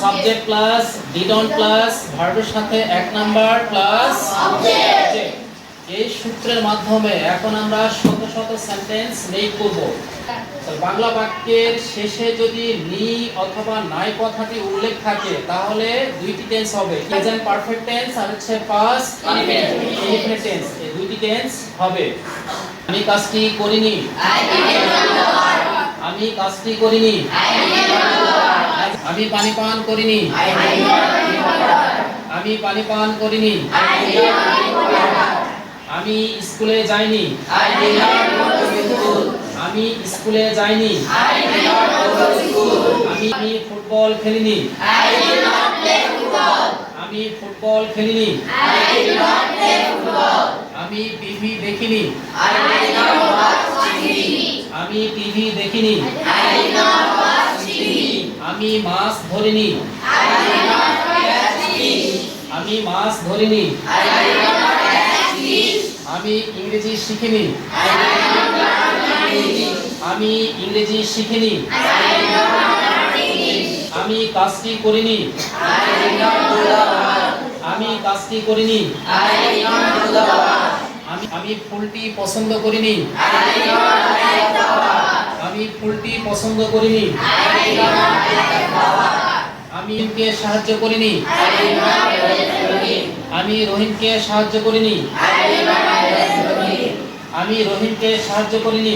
Subject plus didn't plus ভার্বের সাথে এক নাম্বার প্লাস অবজেক্ট। এই সূত্রের মাধ্যমে এখন আমরা শত শত সেন্টেন্স মেক করব। বাংলা বাক্যের শেষে যদি নি অথবা নাই কথাটি উল্লেখ থাকে তাহলে দুইটি টেন্স হবে, প্রেজেন্ট পারফেক্ট টেন্স আর হচ্ছে পাস্ট ইনডিফিনিট টেন্স। এই দুইটি টেন্স হবে। আমি কাজটি করিনি, আমি কাজটি করিনি। আমি পানি পান করিনি, আমি পানি পান করিনি। আমি স্কুলে যাইনি, আমি স্কুলে যাইনি। আমি ফুটবল খেলিনি, আমি ফুটবল খেলিনি। আমি টিভি দেখিনি, আমি টিভি দেখিনি। আমি মাছ ধরিনি, আমি মাছ ধরিনি। আমি ইংরেজি শিখিনি, আমি ইংরেজি শিখিনি। আমি কাজটি করিনি, আমি কাজটি করিনি। আমি ফুলটি পছন্দ করিনি, আমি ফুলটি পছন্দ করিনি। আমি রহিমকে সাহায্য করিনি, আমি রহিমকে সাহায্য করিনি। আমি রহিমকে সাহায্য করিনি।